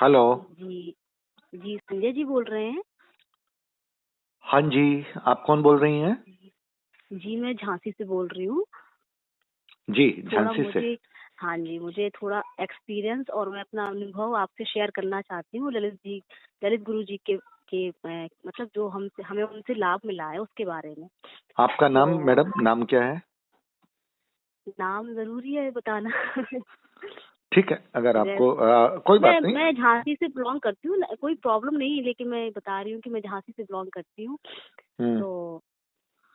Hello. जी। जी, संजय जी बोल रहे हैं? हाँ जी, आप कौन बोल रही हैं? जी, मैं झांसी से बोल रही हूँ। जी, थोड़ा झांसी से। मुझे हाँ जी, मुझे थोड़ा एक्सपीरियंस और मैं अपना अनुभव आपसे शेयर करना चाहती हूँ ललित गुरु जी के मतलब जो हमसे हमें उनसे लाभ मिला है उसके बारे में। आपका नाम तो मैडम, नाम क्या है? नाम ज़रूरी है बताना? ठीक है, अगर जैस आपको कोई बात नहीं। मैं झांसी से बिलॉन्ग करती हूँ, कोई प्रॉब्लम नहीं है, लेकिन मैं बता रही हूँ कि मैं झांसी से बिलॉन्ग करती हूँ। हम्म। तो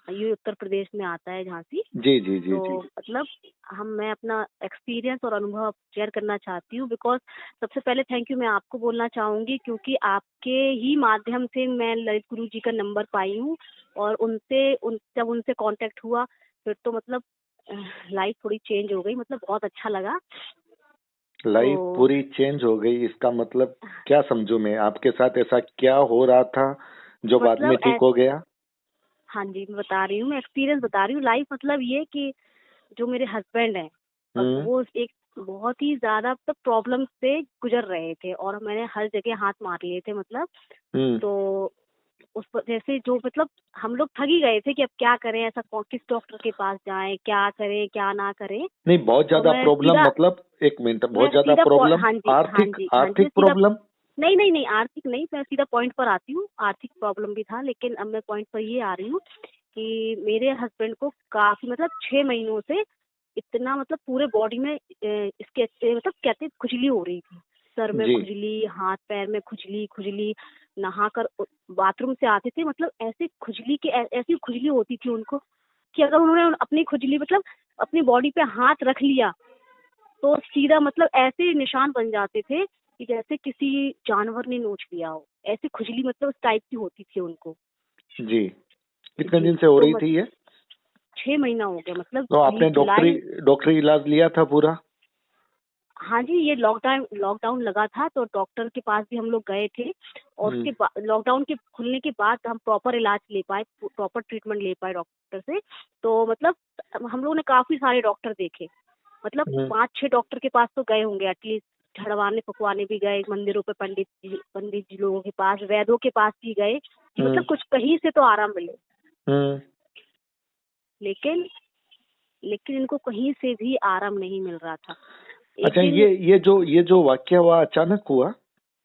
ये उत्तर प्रदेश में आता है झांसी। जी जी जी तो जी। मतलब मैं अपना एक्सपीरियंस और अनुभव शेयर करना चाहती हूँ, बिकॉज सबसे पहले थैंक यू मैं आपको बोलना चाहूँगी, क्योंकि आपके ही माध्यम से मैं ललित गुरु जी का नंबर पाई हूँ। और जब उनसे कांटेक्ट हुआ फिर तो मतलब लाइफ थोड़ी चेंज हो गई, मतलब बहुत अच्छा लगा। लाइफ तो पूरी चेंज हो गई, इसका मतलब क्या समझूं मैं? आपके साथ ऐसा क्या हो रहा था जो बाद में मतलब ठीक हो गया? हाँ जी, मैं बता रही हूँ, मैं एक्सपीरियंस बता रही हूँ। लाइफ मतलब ये कि जो मेरे हस्बैंड हैं, अब हम्म वो एक बहुत ही ज्यादा मतलब प्रॉब्लम से गुजर रहे थे और मैंने हर जगह हाथ मार लिए थे मतलब। हम्म। तो उस पर जैसे जो मतलब हम लोग ठग ही गए थे कि अब क्या करें, ऐसा किस डॉक्टर के पास जाएं, क्या करें क्या ना करें। नहीं, बहुत तो ज्यादा प्रॉब्लम मतलब, एक मिनट, बहुत ज्यादा प्रॉब्लम? हाँ जी हाँ आर्थिक जी हाँ जी, मैं आर्थिक सीधा प्रॉब्लम? नहीं नहीं नहीं, आर्थिक नहीं, मैं सीधा पॉइंट पर आती हूँ। आर्थिक प्रॉब्लम भी था, लेकिन अब मैं पॉइंट पर ये आ रही हूँ कि मेरे हस्बैंड को काफी मतलब 6 महीनों से इतना मतलब पूरे बॉडी में मतलब कहते खुजली हो रही थी। सर में जी। खुजली, हाथ पैर में खुजली खुजली। नहाकर बाथरूम से आते थे, मतलब ऐसे खुजली के ऐसी खुजली होती थी उनको कि अगर उन्होंने अपनी खुजली मतलब अपनी बॉडी पे हाथ रख लिया तो सीधा मतलब ऐसे निशान बन जाते थे कि जैसे किसी जानवर ने नोच लिया हो। ऐसी खुजली मतलब उस टाइप की होती थी उनको। जी, कितने जी। दिन से हो तो रही थी ये? 6 महीना हो गया, मतलब तो आपने डॉक्टरी जुलाई। डॉक्टरी इलाज लिया था पूरा? हाँ जी, ये लॉकडाउन लगा था तो डॉक्टर के पास भी हम लोग गए थे। और हम्म उसके बाद लॉकडाउन के खुलने के बाद हम प्रॉपर इलाज ले पाए, प्रॉपर ट्रीटमेंट ले पाए डॉक्टर से। तो मतलब हम लोगों ने काफी सारे डॉक्टर देखे, मतलब हम्म 5-6 डॉक्टर के पास तो गए होंगे एटलीस्ट। झड़वाने फुकवाने भी गए, मंदिरों पे पंडित जी लोगों के पास, वैद्यों के पास भी गए कि हम्म मतलब कुछ कहीं से तो आराम मिले। हम्म। लेकिन लेकिन इनको कहीं से भी आराम नहीं मिल रहा था। एक अच्छा, दिन ये जो वाक्य हुआ, अचानक हुआ,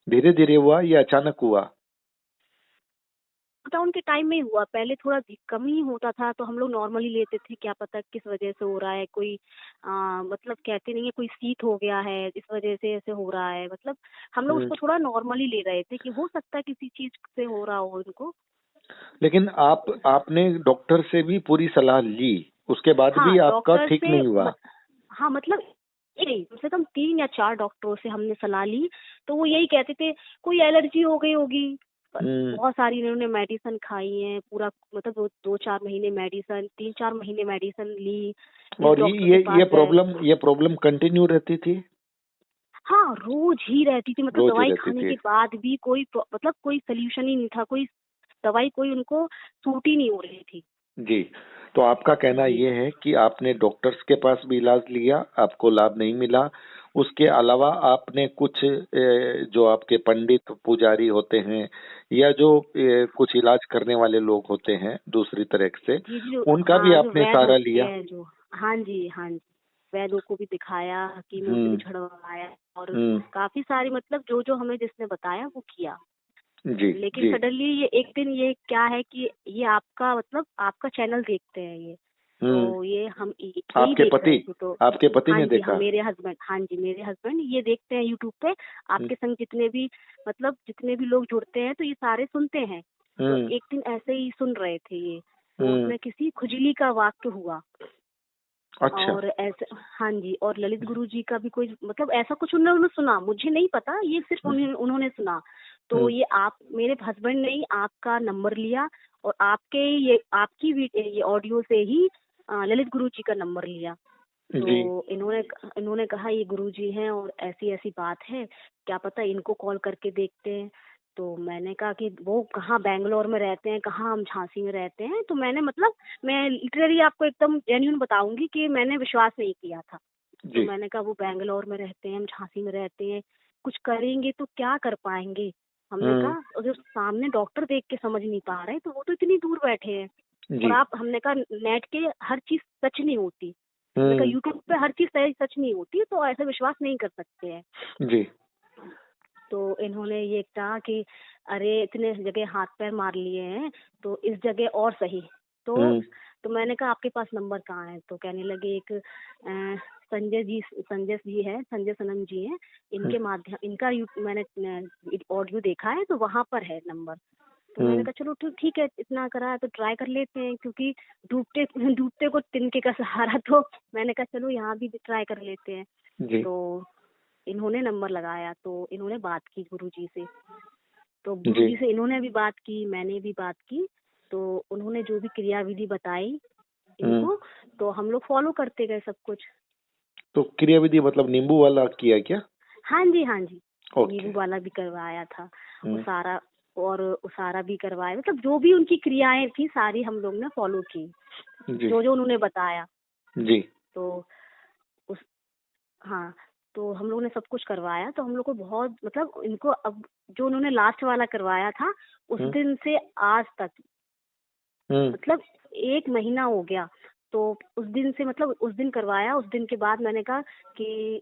धीरे धीरे हुआ, ये अचानक हुआ? लॉकडाउन के टाइम में ही हुआ, पहले थोड़ा कम ही होता था तो हम लोग नॉर्मली लेते थे, क्या पता किस वजह से हो रहा है, कोई मतलब कहते नहीं है कोई शीत हो गया है इस वजह से ऐसे हो रहा है, मतलब हम लोग हम्म। उसको थोड़ा नॉर्मली ले रहे थे कि हो सकता है किसी चीज से हो रहा हो उनको। लेकिन आपने डॉक्टर से भी पूरी सलाह ली, उसके बाद हाँ भी आपका डॉक्टर ठीक से नहीं हुआ? हाँ मतलब नहीं, कम से कम 3 या 4 डॉक्टरों से हमने सलाह ली। तो वो यही कहते थे कोई एलर्जी हो गई होगी। हम्म। बहुत सारी इन्होंने मेडिसिन खाई है, पूरा मतलब 2-4 महीने मेडिसिन, 3-4 महीने मेडिसिन ली। जिस और डॉक्टर के पास गए, ये प्रॉब्लम कंटिन्यू रहती थी? हाँ रोज ही रहती थी, मतलब रोज ही दवाई रहती खाने थी? के बाद भी मतलब कोई सोल्यूशन ही नहीं था, कोई दवाई कोई उनको सूट ही नहीं हो रही थी। जी। तो आपका कहना जी ये है कि आपने डॉक्टर्स के पास भी इलाज लिया, आपको लाभ नहीं मिला। उसके अलावा आपने कुछ जो आपके पंडित पुजारी होते हैं, या जो कुछ इलाज करने वाले लोग होते हैं दूसरी तरह से, जी जी, जो उनका भी हाँ जो आपने वैद सहारा होते लिया? हैं जो, हाँ जी हाँ जी, वैद्यों को भी दिखाया, हकीमों से भी हम्म छुड़वाया और हम्म। काफी सारी मतलब जो जो हमें जिसने बताया वो किया। जी लेकिन जी। सडनली ये एक दिन ये क्या है कि ये आपका मतलब आपका चैनल देखते हैं ये। हम्म। तो ये हम यही आपके देख पति रहे थे तो आपके पति हाँ ने जी हाँ, देखा? मेरे हस्बैंड ये देखते हैं यूट्यूब पे। हम्म आपके संग जितने भी मतलब जितने भी लोग जुड़ते हैं तो ये सारे सुनते हैं। तो हम्म एक दिन ऐसे ही सुन रहे थे ये, तो हम्म। उसमें किसी खुजली का वाक्य हुआ। अच्छा। और ऐसे हाँ जी, और ललित गुरु जी का भी कोई मतलब ऐसा कुछ उन्होंने सुना, मुझे नहीं पता, ये सिर्फ उन्होंने सुना। तो हम्म। ये आप मेरे हस्बैंड ने ही आपका नंबर लिया और ये ऑडियो से ही ललित गुरु जी का नंबर लिया। जी तो इन्होंने कहा ये गुरु जी हैं और ऐसी ऐसी बात है, क्या पता इनको कॉल करके देखते हैं। तो मैंने कहा कि वो कहाँ बैंगलोर में रहते हैं, कहाँ हम झांसी में रहते हैं। तो मैंने मतलब मैं लिटरली आपको एकदम जेन्यून बताऊंगी कि मैंने विश्वास नहीं किया था। तो जी। मैंने कहा वो बैंगलोर में रहते हैं, हम झांसी में रहते हैं, कुछ करेंगे तो क्या कर पाएंगे। हमने कहा अगर सामने डॉक्टर देख के समझ नहीं पा रहे तो वो तो इतनी दूर बैठे हैं। और आप, हमने कहा नेट के हर चीज सच नहीं होती, हमने कहा यूट्यूब पे हर चीज सच नहीं होती, तो ऐसा विश्वास नहीं कर सकते हैं जी। तो इन्होंने ये कहा कि अरे इतने जगह हाथ पैर मार लिए हैं तो इस जगह और सही। तो मैंने कहा आपके पास नंबर कहाँ है। तो कहने लगे एक संजय जी है, संजय सनम जी हैं, इनके माध्यम इनका मैंने ऑडियो देखा है तो वहां पर है नंबर। तो मैंने कहा चलो ठीक है, इतना करा है तो ट्राई कर लेते हैं, क्योंकि डूबते को तिनके का सहारा। तो मैंने कहा चलो यहाँ भी ट्राई कर लेते हैं। तो इन्होंने नंबर लगाया, तो इन्होंने बात की गुरुजी से। तो गुरुजी से इन्होंने भी बात की, मैंने भी बात की। तो उन्होंने जो भी क्रिया विधि बताई इनको, तो हम लोग फॉलो करते गए सब कुछ। तो क्रिया विधि मतलब नींबू वाला किया क्या? हाँ जी, हाँ जी, नींबू वाला भी करवाया था, उसारा भी करवाया। मतलब जो भी उनकी क्रियाएं थी सारी हम लोग ने फॉलो की, जो जो उन्होंने बताया जी। तो हाँ, तो हम लोगों ने सब कुछ करवाया। तो हम लोग को बहुत, मतलब इनको अब जो उन्होंने लास्ट वाला करवाया था उस दिन से आज तक मतलब 1 महीना हो गया। तो उस दिन से, मतलब उस दिन करवाया, उस दिन के बाद मैंने कहा कि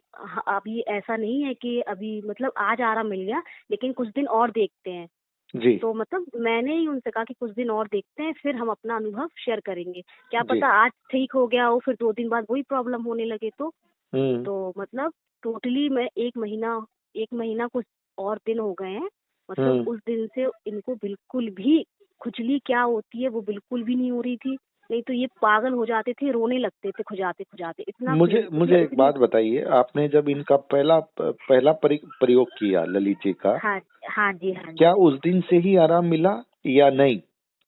अभी ऐसा नहीं है कि अभी मतलब आज आराम मिल गया, लेकिन कुछ दिन और देखते हैं जी। तो मतलब मैंने ही उनसे कहा कि कुछ दिन और देखते हैं, फिर हम अपना अनुभव शेयर करेंगे। क्या पता आज ठीक हो गया हो, फिर 2 दिन बाद वही प्रॉब्लम होने लगे तो मतलब टोटली मैं 1 महीना कुछ और दिन हो गए हैं। मतलब उस दिन से इनको बिल्कुल भी खुजली क्या होती है वो बिल्कुल भी नहीं हो रही थी। नहीं तो ये पागल हो जाते थे, रोने लगते थे खुजाते खुजाते इतना। मुझे एक बात बताइए, आपने जब इनका पहला प्रयोग किया ललित जी का, हाँ जी, हाँ जी, क्या उस दिन से ही आराम मिला या नहीं?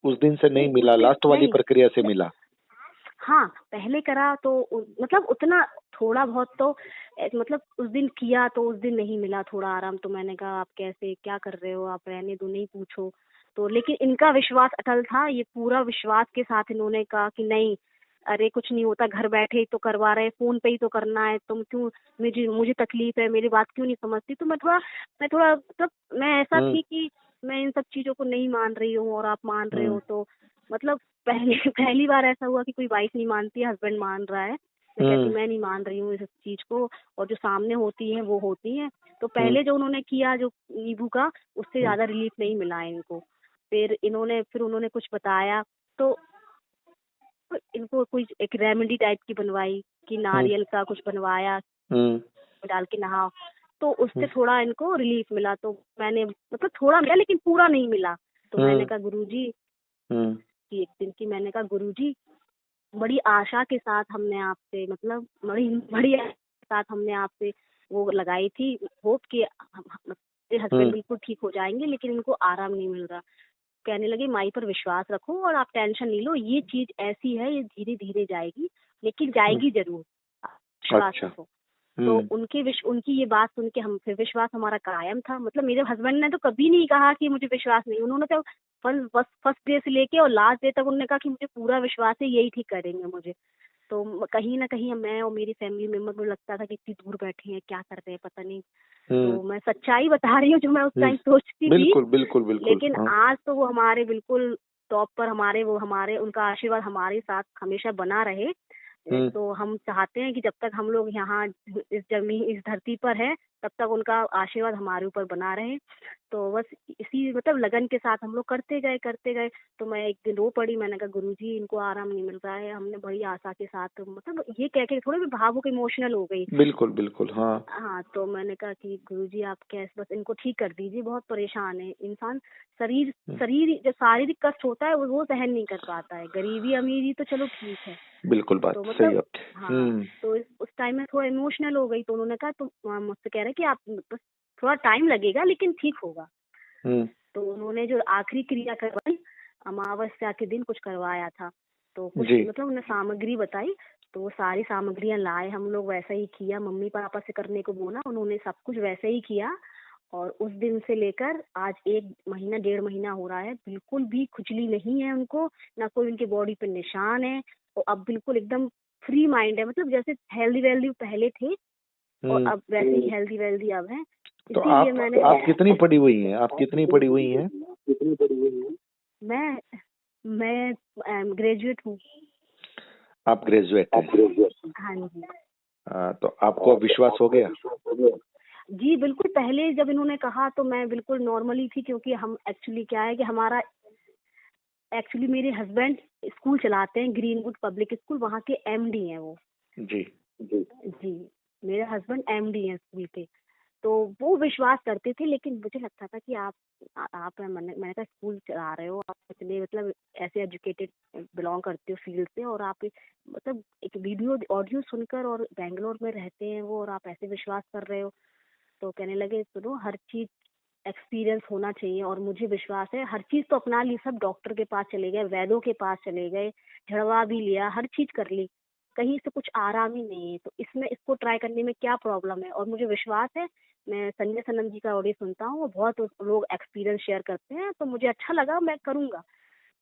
उस दिन से नहीं मिला, लास्ट वाली प्रक्रिया से मिला? हाँ, पहले करा तो मतलब उतना थोड़ा बहुत तो मतलब उस दिन किया तो उस दिन नहीं मिला थोड़ा आराम। तो मैंने कहा आप कैसे क्या कर रहे हो, आप रहने दो, नहीं पूछो। तो लेकिन इनका विश्वास अटल था, ये पूरा विश्वास के साथ इन्होंने कहा कि नहीं, अरे कुछ नहीं होता, घर बैठे ही तो करवा रहे, फोन पे ही तो करना है, तुम क्यों, मुझे तकलीफ है, मेरी बात क्यों नहीं समझती। तो मैं थोड़ा मतलब मैं ऐसा थी कि मैं इन सब चीजों को नहीं मान रही हूँ और आप मान रहे हो। तो मतलब पहली बार ऐसा हुआ कि कोई वाइफ नहीं मानती, हस्बैंड मान रहा है। मैं कहती मैं नहीं मान रही हूँ इस चीज को, और जो सामने होती है वो होती है। तो पहले जो उन्होंने किया जो नींबू का, उससे ज्यादा रिलीफ नहीं मिला इनको। फिर उन्होंने कुछ बताया, तो इनको कोई एक रेमेडी टाइप की बनवाई कि नारियल का कुछ बनवाया, डाल के नहाओ, तो उससे थोड़ा इनको रिलीफ मिला। तो मैंने मतलब थोड़ा मिला लेकिन पूरा नहीं मिला। तो मैंने कहा गुरुजी कि एक दिन की मैंने कहा गुरुजी, बड़ी आशा के साथ हमने आपसे, मतलब बड़ी आशा के साथ हमने आपसे वो लगाई थी होप कि हस्बैंड बिल्कुल ठीक हो जाएंगे, लेकिन इनको आराम नहीं मिल रहा। कहने लगे माई पर विश्वास रखो और आप टेंशन नहीं लो, ये चीज ऐसी है, ये धीरे धीरे जाएगी, लेकिन जाएगी जरूर, विश्वास रखो। तो उनकी ये बात सुन के हम फिर विश्वास हमारा कायम था। मतलब मेरे हस्बैंड ने तो कभी नहीं कहा कि मुझे विश्वास नहीं, उन्होंने तो फर्स्ट डे से लेके और लास्ट डे तक उन्होंने कहा कि मुझे पूरा विश्वास है, यही ठीक करेंगे मुझे। तो कहीं ना कहीं मैं और मेरी फैमिली मेंबर को लगता था कि इतनी दूर बैठे हैं, क्या कर रहे हैं पता नहीं। तो मैं सच्चाई बता रही हूँ जो मैं उस टाइम सोचती थी। बिल्कुल। लेकिन आज तो वो हमारे बिल्कुल टॉप पर, हमारे उनका आशीर्वाद हमारे साथ हमेशा बना रहे। तो हम चाहते हैं कि जब तक हम लोग यहाँ इस धरती पर है, तब तक उनका आशीर्वाद हमारे ऊपर बना रहे। तो बस इसी मतलब लगन के साथ हम लोग करते गए। तो मैं एक दिन रो पड़ी, मैंने कहा गुरुजी इनको आराम नहीं मिल रहा है। हमने बड़ी आशा के साथ, मतलब ये कह के थोड़ी भी भावुक इमोशनल हो गई। बिल्कुल हाँ। तो मैंने कहा कि गुरुजी आप कैसे, बस इनको ठीक कर दीजिए, बहुत परेशान है इंसान। शरीर जो शारीरिक कष्ट होता है वो सहन नहीं कर पाता है, गरीबी अमीरी तो चलो ठीक है। बिल्कुल बात तो सही मतलब है। तो उस टाइम में थोड़ा इमोशनल हो गई। तो उन्होंने कहा, तो मुझसे कह रहे कि आप बस थोड़ा टाइम लगेगा लेकिन ठीक होगा। तो उन्होंने जो आखिरी क्रिया करवाई, अमावस्या के दिन कुछ करवाया था। तो कुछ मतलब उन्होंने सामग्री बताई, तो वो सारी सामग्रियां लाए, हम लोग वैसा ही किया, मम्मी पापा से करने को बोला, उन्होंने सब कुछ वैसे ही किया। और उस दिन से लेकर आज 1 महीना 1.5 महीना हो रहा है, बिल्कुल भी खुजली नहीं है उनको, ना कोई उनके बॉडी पे निशान है। और अब बिल्कुल एकदम फ्री माइंड है, मतलब जैसे हेल्दी वेल्दी पहले थे और अब वैसे ही हेल्दी वेल्दी अब है। तो इसीलिए मैंने आप कितनी पढ़ी हुई हैं? आप कितनी पढ़ी हुई हैं? मैं ग्रेजुएट हूँ। आप ग्रेजुएट हैं? हाँ जी। तो आपको अब विश्वास हो गया? जी बिल्कुल, पहले जब इन्होंने कहा तो मैं बिल्कुल नॉर्मली थी, क्योंकि हम एक्चुअली क्या है कि हमारा एक्चुअली मेरे हस्बैंड स्कूल चलाते हैं, ग्रीनवुड पब्लिक स्कूल, वहाँ के एमडी हैं वो। जी। जी, मेरे हस्बैंड एमडी हैं स्कूल के। तो वो विश्वास करते थे, लेकिन मुझे लगता था कि आप मैंने कहा स्कूल चला रहे हो, आप इतने मतलब ऐसे एजुकेटेड बिलोंग करते हो फील्ड से, और आप मतलब एक वीडियो ऑडियो सुनकर, और बेंगलोर में रहते हैं वो, और आप ऐसे विश्वास कर रहे हो। तो कहने लगे सुनो, हर चीज एक्सपीरियंस होना चाहिए, और मुझे विश्वास है हर चीज तो अपना ली, सब डॉक्टर के पास चले गए, वैद्यों के पास चले गए, झड़वा भी लिया, हर चीज कर ली, कहीं से कुछ आराम ही नहीं है। तो इसमें इसको ट्राई करने में क्या प्रॉब्लम है? और मुझे विश्वास है, मैं संजय सनम जी का ऑडियो सुनता हूँ, वो बहुत लोग एक्सपीरियंस शेयर करते हैं, तो मुझे अच्छा लगा, मैं करूँगा।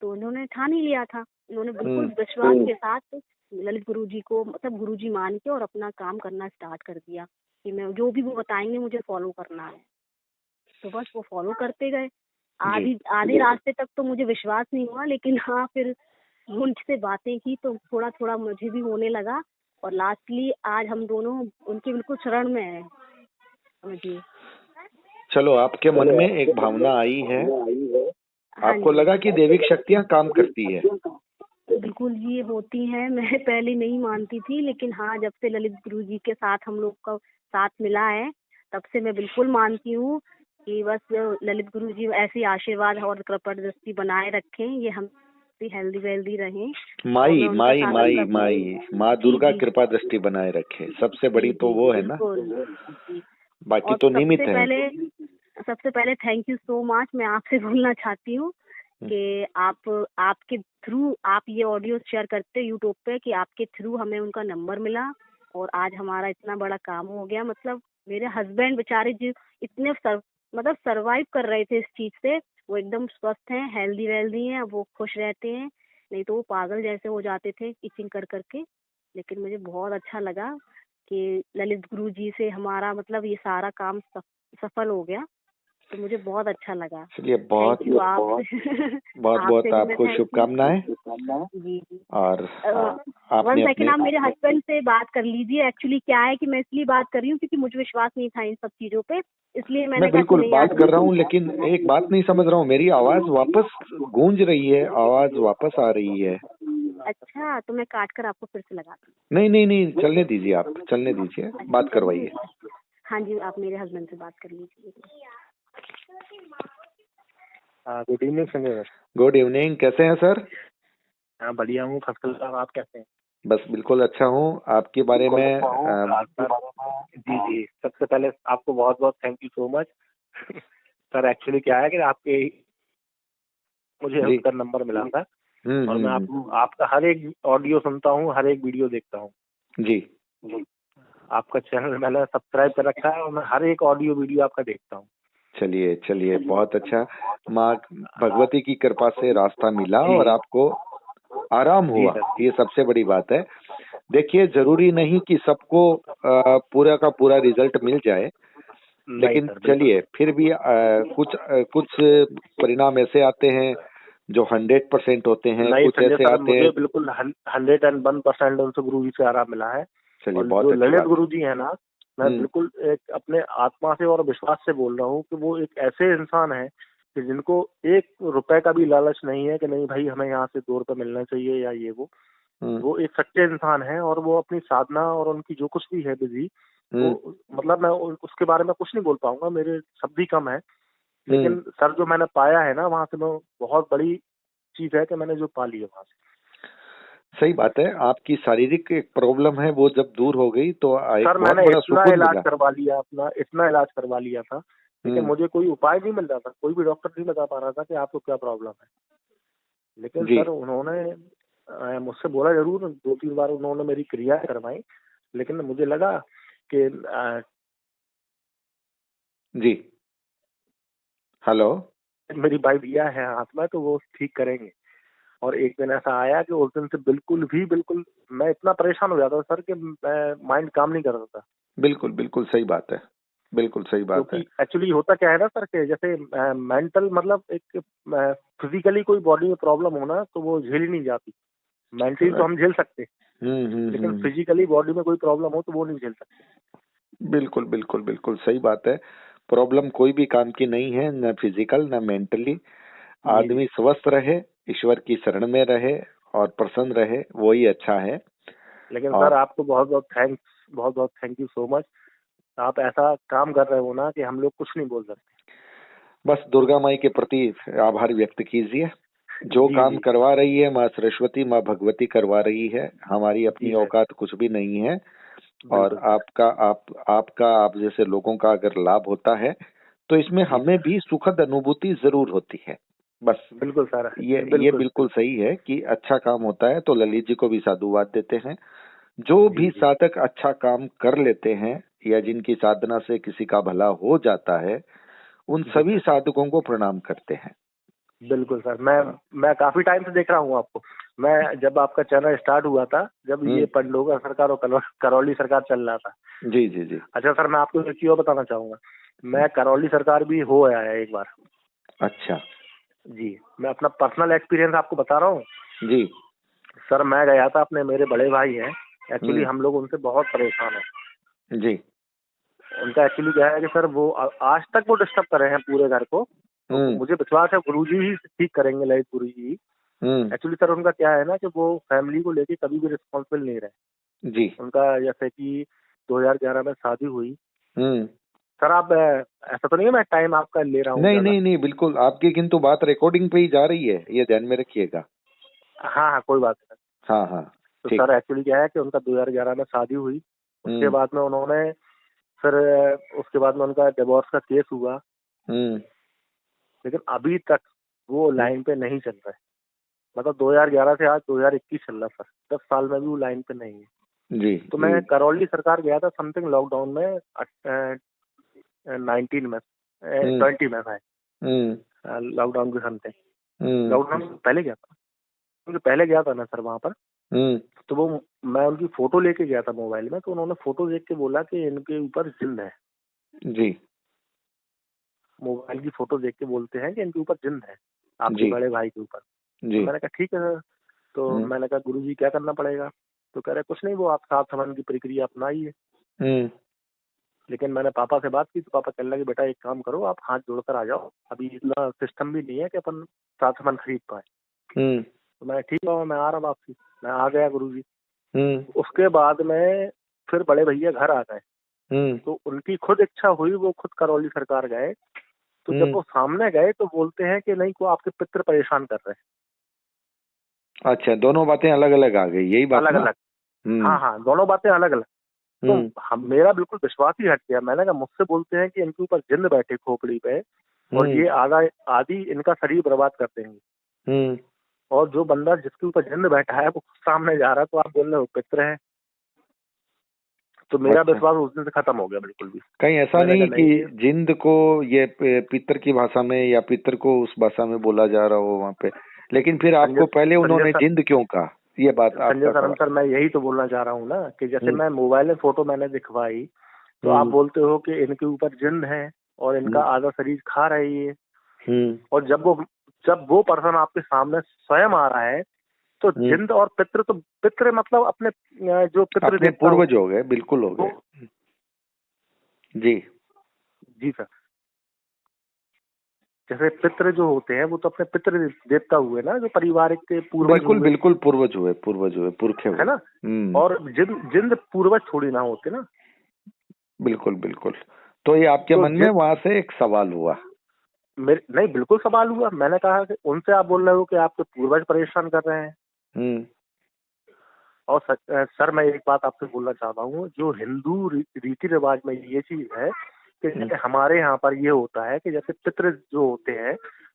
तो उन्होंने ठान ही लिया था, उन्होंने बिल्कुल विश्वास के साथ ललित गुरु जी को मतलब गुरु जी मान के और अपना काम करना स्टार्ट कर दिया कि मैं जो भी वो बताएंगे मुझे फॉलो करना है। तो बस वो फॉलो करते गए। आधे रास्ते तक तो मुझे विश्वास नहीं हुआ, लेकिन हाँ फिर उनसे बातें की तो थोड़ा थोड़ा मुझे भी होने लगा, और लास्टली आज हम दोनों उनके बिल्कुल शरण में हैं। जी। चलो, आपके मन में एक भावना आई है, हाँ आपको जी। लगा कि दैविक शक्तियाँ काम करती है। बिल्कुल जी, ये होती हैं। मैं पहले नहीं मानती थी, लेकिन हाँ जब से ललित गुरु जी के साथ हम लोग का साथ मिला है, तब से मैं बिल्कुल मानती हूँ कि बस ललित गुरु जी ऐसे आशीर्वाद और कृपा दृष्टि बनाए रखें, ये हम हेल्दी वेल्दी रहें। माई माई माई माई माँ दुर्गा जी कृपा दृष्टि बनाए रखे, सबसे बड़ी तो वो है ना, बिल्कुल। बाकी और तो निमित्त है। सबसे पहले थैंक यू सो मच। मैं आपसे बोलना चाहती हूँ कि आपके थ्रू आप ये ऑडियो शेयर करते यूट्यूब पे, कि आपके थ्रू हमें उनका नंबर मिला, और आज हमारा इतना बड़ा काम हो गया। मतलब मेरे हस्बैंड बेचारे जी इतने मतलब सरवाइव कर रहे थे इस चीज से, वो एकदम स्वस्थ हैं, हेल्दी वेल्दी हैं, वो खुश रहते हैं, नहीं तो वो पागल जैसे हो जाते थे इचिंग कर करके। लेकिन मुझे बहुत अच्छा लगा कि ललित गुरु जी से हमारा मतलब ये सारा काम सफल हो गया, तो मुझे बहुत अच्छा लगा। चलिए, थैंक यू आप बहुत बहुत आपको शुभकामनाएं। जी। और वन सेकंड, आप मेरे हस्बैंड से बात कर लीजिए। एक्चुअली क्या है कि मैं इसलिए बात कर रही हूँ क्योंकि मुझे विश्वास नहीं था इन सब चीजों पे, इसलिए मैं बिल्कुल बात कर रहा हूँ, लेकिन एक बात नहीं समझ रहा हूँ, मेरी आवाज वापस गूंज रही है, आवाज वापस आ रही है। अच्छा, तो मैं काट कर आपको फिर से लगा दूँ? नहीं नहीं नहीं, चलने दीजिए, आप चलने दीजिए, बात करवाइए। हाँ जी, आप मेरे हस्बैंड से बात कर लीजिए। Good evening Sanjay sir. Good evening, कैसे हैं सर? हाँ बढ़िया हूँ, फर्स्ट क्लास। आप कैसे हैं? बस बिल्कुल अच्छा हूँ। आपके बारे में जी जी, सबसे पहले आपको बहुत बहुत thank you so much sir. Actually क्या है कि मुझे आपका नंबर मिला था, और मैं आपका हर एक ऑडियो सुनता हूँ, हर एक वीडियो देखता हूँ। जी, आपका चैनल मैंने सब्सक्राइब कर रखा है, और मैं हर एक ऑडियो वीडियो आपका देखता हूँ। चलिए चलिए, बहुत अच्छा। माँ भगवती की कृपा से रास्ता मिला और आपको आराम हुआ, ये सबसे बड़ी बात है। देखिए, जरूरी नहीं कि सबको पूरा का पूरा रिजल्ट मिल जाए, लेकिन चलिए फिर भी कुछ परिणाम ऐसे आते हैं जो 100% होते हैं, कुछ ऐसे आते हैं। बिल्कुल 101% उनसे गुरु जी से आराम मिला है। चलिए, बहुत जो ललित गुरु जी है ना, मैं बिल्कुल एक अपने आत्मा से और विश्वास से बोल रहा हूँ कि वो एक ऐसे इंसान है कि जिनको 1 रुपए का भी लालच नहीं है कि नहीं भाई हमें यहाँ से 2 रुपए मिलना चाहिए या ये वो एक सच्चे इंसान है, और वो अपनी साधना और उनकी जो कुछ भी है विधि, वो मतलब मैं उसके बारे में कुछ नहीं बोल पाऊंगा, मेरे शब्द ही कम है। लेकिन सर जो मैंने पाया है ना वहाँ से, मैं बहुत बड़ी चीज है कि मैंने जो पा ली है वहाँ से। सही बात है, आपकी शारीरिक एक प्रॉब्लम है, वो जब दूर हो गई तो सर मैंने इतना इलाज करवा लिया अपना, इतना इलाज करवा लिया था, लेकिन मुझे कोई उपाय नहीं मिल रहा था, कोई भी डॉक्टर नहीं बता पा रहा था कि आपको क्या प्रॉब्लम है। लेकिन सर उन्होंने मुझसे बोला जरूर, 2-3 बार उन्होंने मेरी क्रिया करवाई, लेकिन मुझे लगा कि जी, हेलो, मेरी भाई दिया है हाथ में तो वो ठीक करेंगे। और एक दिन ऐसा आया कि उस दिन से बिल्कुल मैं इतना परेशान हो जाता था सर कि माइंड काम नहीं कर रहा था। बिल्कुल बिल्कुल सही बात है। बिल्कुल सही बात है। क्योंकि एक्चुअली होता क्या है ना सर, कि जैसे मेंटल मतलब एक फिजिकली कोई बॉडी में प्रॉब्लम हो ना तो वो झेली नहीं जाती। मेंटली तो हम झेल सकते, लेकिन हम्म। फिजिकली बॉडी में कोई प्रॉब्लम हो तो वो नहीं झेल सकते। बिल्कुल बिल्कुल बिल्कुल सही बात है। प्रॉब्लम कोई भी काम की नहीं है, न फिजिकल न मेंटली। जी जी। आदमी स्वस्थ रहे, ईश्वर की शरण में रहे और प्रसन्न रहे, वही अच्छा है। लेकिन सर और आपको बहुत बहुत थैंक्स, बहुत बहुत थैंक यू सो मच। आप ऐसा काम कर रहे हो ना कि हम लोग कुछ नहीं बोल सकते। बस दुर्गा माई के प्रति आभार व्यक्त कीजिए। जो जी काम जी करवा रही है माँ सरस्वती, माँ भगवती करवा रही है। हमारी जी अपनी सर। औकात कुछ भी नहीं है। और बिल्कुल सर। आपका आप जैसे लोगों का अगर लाभ होता है तो इसमें जी हमें सर। भी सुखद अनुभूति जरूर होती है। बस बिल्कुल सर। ये बिल्कुल बिल्कुल बिल्कुल। सही है कि अच्छा काम होता है तो ललित जी को भी साधुवाद देते हैं। जो जी भी जी साधक अच्छा काम कर लेते हैं या जिनकी साधना से किसी का भला हो जाता है, उन जी सभी सर। साधकों को प्रणाम करते हैं। बिल्कुल सर। मैं काफी टाइम से देख रहा हूँ आपको। मैं जब आपका चैनल स्टार्ट हुआ था, जब ये हम्म। पंडोगा सरकार और करौली सरकार चल रहा था। जी जी जी। अच्छा सर, मैं आपको एक चीज और बताना चाहूंगा। मैं करौली सरकार भी हो आया है एक बार। अच्छा। जी। मैं अपना पर्सनल एक्सपीरियंस आपको बता रहा हूँ। जी। सर मैं गया था, अपने मेरे बड़े भाई हैं, एक्चुअली हम्म। हम लोग उनसे बहुत परेशान हैं। जी। उनका एक्चुअली क्या है कि सर वो आज तक वो डिस्टर्ब कर रहे हैं पूरे घर को। तो हम्म। मुझे विश्वास है गुरुजी ही ठीक करेंगे, ललित गुरुजी ही। हम्म। एक्चुअली सर उनका क्या है ना कि वो फैमिली को लेके कभी भी रिस्पॉन्सिबल नहीं रहे। जी। उनका जैसे कि 2011 में शादी हुई। हम्म। सर आप ऐसा तो नहीं है मैं टाइम आपका ले रहा हूँ नहीं ज्यादा? नहीं नहीं, बिल्कुल आपकी किंतु बात रिकॉर्डिंग पे ही जा रही है, ये ध्यान में रखिएगा। हाँ हाँ कोई बात नहीं। हाँ हाँ। तो ठीक। सर एक्चुअली क्या है कि उनका 2011 में शादी हुई। उसके हम्म। बाद में उन्होंने फिर उसके बाद में उनका डिवोर्स का केस हुआ। हम्म। लेकिन अभी तक वो लाइन पे नहीं चल रहा है। मतलब 2011 से आज 2021 चल रहा है सर, 10 साल में भी वो लाइन पे नहीं है। जी तो जी। मैं करौली सरकार गया था समथिंग लॉकडाउन में 19 में, हम्म। 20 में था। हम्म। लॉकडाउन के समथिंग, हम्म। लॉकडाउन से पहले गया था, क्योंकि पहले गया था ना सर वहाँ पर। हम्म। तो वो मैं उनकी फोटो लेके गया था मोबाइल में, तो उन्होंने फोटो देख के बोला कि इनके ऊपर जिन्न है। जी मोबाइल की फोटो देख के बोलते हैं कि इनके ऊपर जिन्न है, आपके जी बड़े भाई के ऊपर। तो जी। मैंने कहा ठीक है सर। तो हम्म। मैंने कहा गुरुजी क्या करना पड़ेगा? तो कह रहे कुछ नहीं, वो आप सात समन की प्रक्रिया अपनाइए। हम्म। लेकिन मैंने पापा से बात की तो पापा कहने लगे बेटा एक काम करो, आप हाथ जोड़कर आ जाओ, अभी इतना सिस्टम भी नहीं है कि अपन सात समन खरीद पाए। हम्म। तो मैं ठीक है, मैं आ रहा वापसी। मैं आ गया गुरुजी। हम्म। उसके बाद में फिर बड़े भैया घर आ गए। हम्म। तो उनकी खुद इच्छा हुई, वो खुद करौली सरकार गए। तो जब हम्म। वो सामने गए तो बोलते हैं कि नहीं, को आपके पितृ परेशान कर रहे अच्छा, दोनों बातें अलग अलग आ गई, यही हैं बात अलग ना? अलग। हम्म। हाँ हाँ दोनों बातें अलग अलग। तो हम्म। मेरा बिल्कुल विश्वास ही हट गया। मैंने कहा मुझसे बोलते हैं कि इनके ऊपर जिन्न बैठे खोपड़ी पे, और हम्म। ये आधा आदि इनका शरीर बर्बाद कर देंगे। हम्म। और जो बंदा जिसके ऊपर जिन्न बैठा है वो सामने जा रहा है, तो आप बोल रहे हो पितृ है। तो मेरा अच्छा, विश्वास उस दिन से खत्म हो गया बिल्कुल भी। कहीं ऐसा मैंने नहीं कहा कि नहीं ये जिंद को ये पितर की भाषा में या पितर को उस भाषा में बोला जा रहा हो वहां पे, लेकिन फिर संजय आपको पहले संजय उन्होंने सर जिंद क्यों कहा? ये बात संजय आपका सरन सवाल। सर मैं यही तो बोलना चाह रहा हूँ ना, कि जैसे हम्म। मैं मोबाइल में फोटो मैंने दिखवाई, तो आप हम्म। बोलते हो कि इनके ऊपर जिन्न है और इनका हम्म। आधा शरीर खा रही है। हम्म। और जब वो पर्सन आपके सामने स्वयं आ रहा है, तो हम्म। जिंद और पितृ, तो पितृ मतलब अपने जो पितृ अपने देवता पूर्वज होते हो गए, बिल्कुल हो हैं गए। वो। जी। जी सर। जैसे पितृ जो होते हैं वो तो अपने पितृ देवता हुए ना, जो पारिवारिक के पूर्वज बिल्कुल हुए, बिल्कुल, पूर्वज हुए, पूर्वज हुए, पुरखे है हुए। ना। हम्म। और जिंद पूर्वज थोड़ी ना होते ना। बिल्कुल बिल्कुल। तो ये आपके तो मन में वहां से एक सवाल हुआ? मेरे नहीं, बिल्कुल सवाल हुआ। मैंने कहा कि उनसे आप बोल रहे हो कि आपके पूर्वज परेशान कर रहे हैं। हम्म। और सर मैं एक बात आपसे बोलना चाहता हूँ, जो हिंदू रीति रिवाज में ये चीज है कि हम्म। जैसे हमारे यहाँ पर ये होता है कि जैसे पितृ जो होते हैं,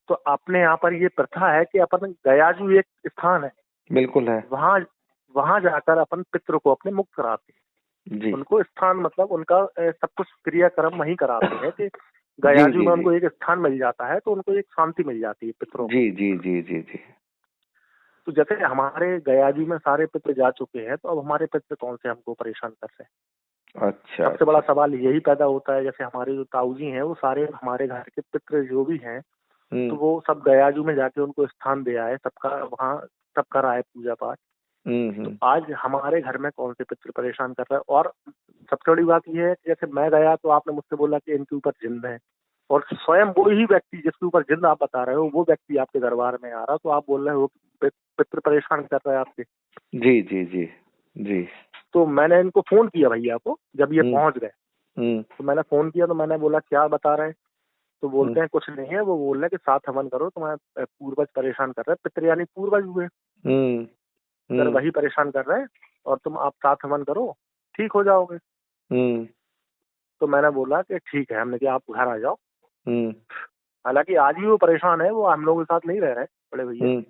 तो अपने यहाँ पर ये प्रथा है कि अपन गयाजू एक स्थान है, बिल्कुल है। वहाँ वहाँ जाकर अपन पितृ को अपने मुक्त कराते हैं। जी उनको स्थान मतलब उनका सब कुछ क्रियाक्रम वहीं कराते हैं कि जी गयाजू जी में जी उनको एक स्थान मिल जाता है, तो उनको एक शांति मिल जाती है पितरों जी को। जी जी जी जी। तो जैसे हमारे गयाजी में सारे पितृ जा चुके हैं, तो अब हमारे पितृ कौन से हमको परेशान कर रहे हैं? अच्छा सबसे बड़ा सवाल यही पैदा होता है, जैसे हमारे जो ताऊजी हैं वो सारे हमारे घर के पितृ जो भी हैं, तो वो सब गयाजू में जाके उनको स्थान दे आए, सबका वहाँ सब करा है पूजा पाठ। तो आज हमारे घर में कौन से पितृ परेशान कर रहा है? और सबसे बड़ी बात यह है कि जैसे मैं गया तो आपने मुझसे बोला कि इनके ऊपर जिन्न है, और स्वयं वो ही व्यक्ति जिसके ऊपर जिन्न आप बता रहे हो वो व्यक्ति आपके दरबार में आ रहा, तो आप बोल रहे हो कि पितृ परेशान कर रहा है आपके। जी जी जी जी। तो मैंने इनको फोन किया भैया को, जब ये पहुंच गए तो मैंने फोन किया, तो मैंने बोला क्या बता रहे हैं? तो बोलते हैं कुछ नहीं है, वो बोल रहे हैं कि 7 हवन करो, तुम्हारे पूर्वज परेशान कर रहे हैं। पितृ यानी पूर्वज हुए, अगर वही परेशान कर रहे हैं और तुम आप 7 हवन करो ठीक हो जाओगे। तो मैंने बोला कि ठीक है, हमने कहा आप घर आ जाओ। हालांकि आज भी वो परेशान है, वो हम लोगों के साथ नहीं रह रहे बड़े भैया,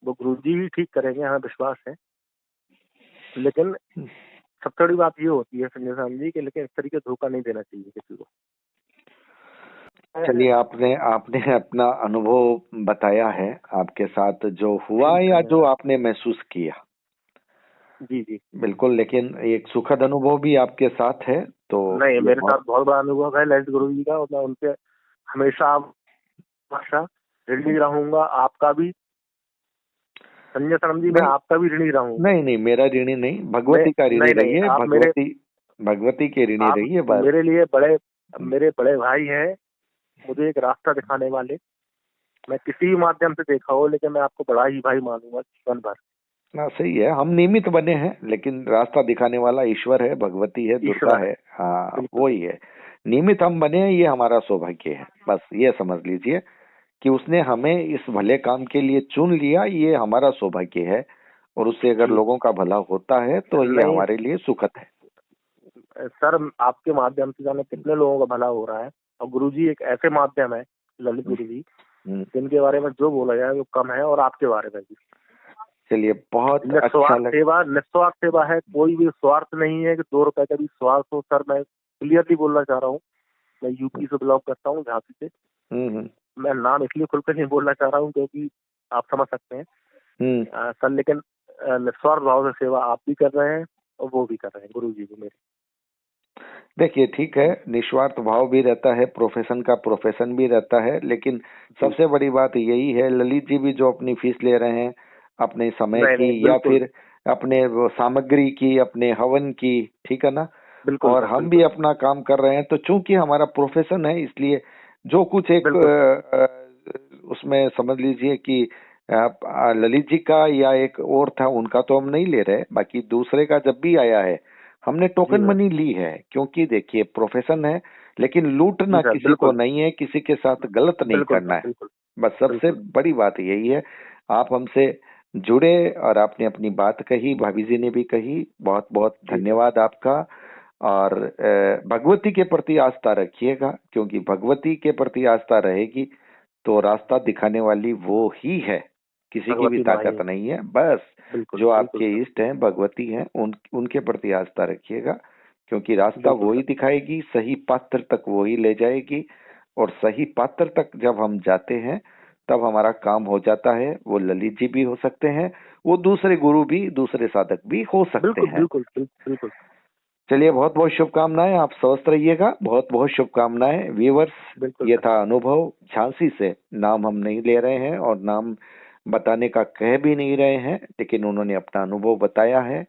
वो गुरुजी ही ठीक करेंगे, हमें विश्वास है। लेकिन सबसे बड़ी बात ये होती है संजय साहब जी कि लेकिन इस तरीके धोखा नहीं देना चाहिए किसी को। चलिए, आपने अपना अनुभव बताया है, आपके साथ जो हुआ या जो आपने महसूस किया। जी जी बिल्कुल, लेकिन एक सुखद अनुभव भी आपके साथ है। तो नहीं, मेरे साथ बहुत बड़ा अनुभव है ललित गुरु जी का, और मैं उनके हमेशा ऋणी रहूंगा। आपका भी संजय शर्मा जी, मैं आपका भी ऋणी रहूंगा। नहीं नहीं, मेरा ऋणी नहीं, भगवती का ऋणी रहिए, भगवती के ऋणी रहिए बस। मेरे लिए मेरे बड़े भाई हैं, मुझे एक रास्ता दिखाने वाले। मैं किसी भी माध्यम से देखा हो, लेकिन मैं आपको बड़ा ही भाई मानूंगा जीवन भर। ना सही है, हम निमित्त बने हैं, लेकिन रास्ता दिखाने वाला ईश्वर है, भगवती है, दुर्गा है। हाँ, वही है। निमित्त हम बने हैं, ये हमारा सौभाग्य है। बस ये समझ लीजिए कि उसने हमें इस भले काम के लिए चुन लिया, ये हमारा सौभाग्य है। और उससे अगर लोगों का भला होता है तो ये हमारे लिए सुखद है। सर, आपके माध्यम से जाने कितने लोगों का भला हो रहा है, और गुरुजी एक ऐसे माध्यम है, ललित गुरु जी, जिनके बारे में जो बोला जाए वो कम है, और आपके बारे में भी। चलिए, बहुत अच्छा लगा। निस्वार्थ सेवा है, कोई भी स्वार्थ नहीं है कि 2 रुपए का भी स्वार्थ हो। सर, मैं क्लियरली बोलना चाह रहा हूँ, मैं यूपी से बिलोंग करता हूँ, झांसी से। मैं नाम इसलिए खुलकर नहीं बोलना चाह रहा हूँ क्योंकि आप समझ सकते हैं सर, लेकिन निस्वार्थ भाव से सेवा आप भी कर रहे हैं और वो भी कर रहे हैं, गुरु जी भी मेरे। देखिए, ठीक है, निस्वार्थ भाव भी रहता है, प्रोफेशन का प्रोफेशन भी रहता है, लेकिन सबसे बड़ी बात यही है, ललित जी भी जो अपनी फीस ले रहे हैं अपने समय की या फिर अपने सामग्री की, अपने हवन की, ठीक है ना, और हम भी अपना काम कर रहे हैं। तो चूंकि हमारा प्रोफेशन है, इसलिए जो कुछ एक उसमें समझ लीजिए कि ललित जी का या एक और था, उनका तो हम नहीं ले रहे, बाकी दूसरे का जब भी आया है हमने टोकन मनी ली है। क्योंकि देखिए, प्रोफेशन है, लेकिन लूटना किसी को नहीं है, किसी के साथ गलत नहीं करना है। बस सबसे बड़ी बात यही है। आप हमसे जुड़े और आपने अपनी बात कही, भाभी जी ने भी कही, बहुत बहुत धन्यवाद आपका। और भगवती के प्रति आस्था रखिएगा, क्योंकि भगवती के प्रति आस्था रहेगी तो रास्ता दिखाने वाली वो ही है, किसी की भी ताकत नहीं है। बस जो आपके इष्ट हैं, भगवती हैं, उनके प्रति आस्था रखिएगा, क्योंकि रास्ता वो ही दिखाएगी, सही पात्र तक वो ही ले जाएगी। और सही पात्र तक जब हम जाते हैं तब हमारा काम हो जाता है। वो ललित जी भी हो सकते हैं, वो दूसरे गुरु भी, दूसरे साधक भी हो सकते हैं। बिल्कुल। चलिए, बहुत बहुत शुभकामनाएं, आप स्वस्थ रहिएगा, बहुत बहुत शुभकामनाएं व्यूअर्स। ये था अनुभव झांसी से। नाम हम नहीं ले रहे हैं और नाम बताने का कह भी नहीं रहे हैं, लेकिन उन्होंने अपना अनुभव बताया है।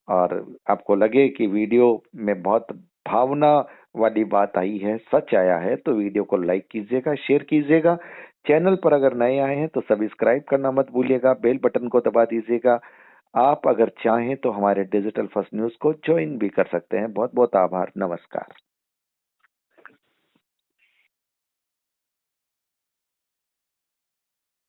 और आपको लगे कि वीडियो में बहुत भावना वाली बात आई है, सच आया है, तो वीडियो को लाइक कीजिएगा, शेयर कीजिएगा। चैनल पर अगर नए आए हैं तो सब्सक्राइब करना मत भूलिएगा, बेल बटन को दबा दीजिएगा। आप अगर चाहें तो हमारे डिजिटल फर्स्ट न्यूज को ज्वाइन भी कर सकते हैं। बहुत बहुत आभार, नमस्कार।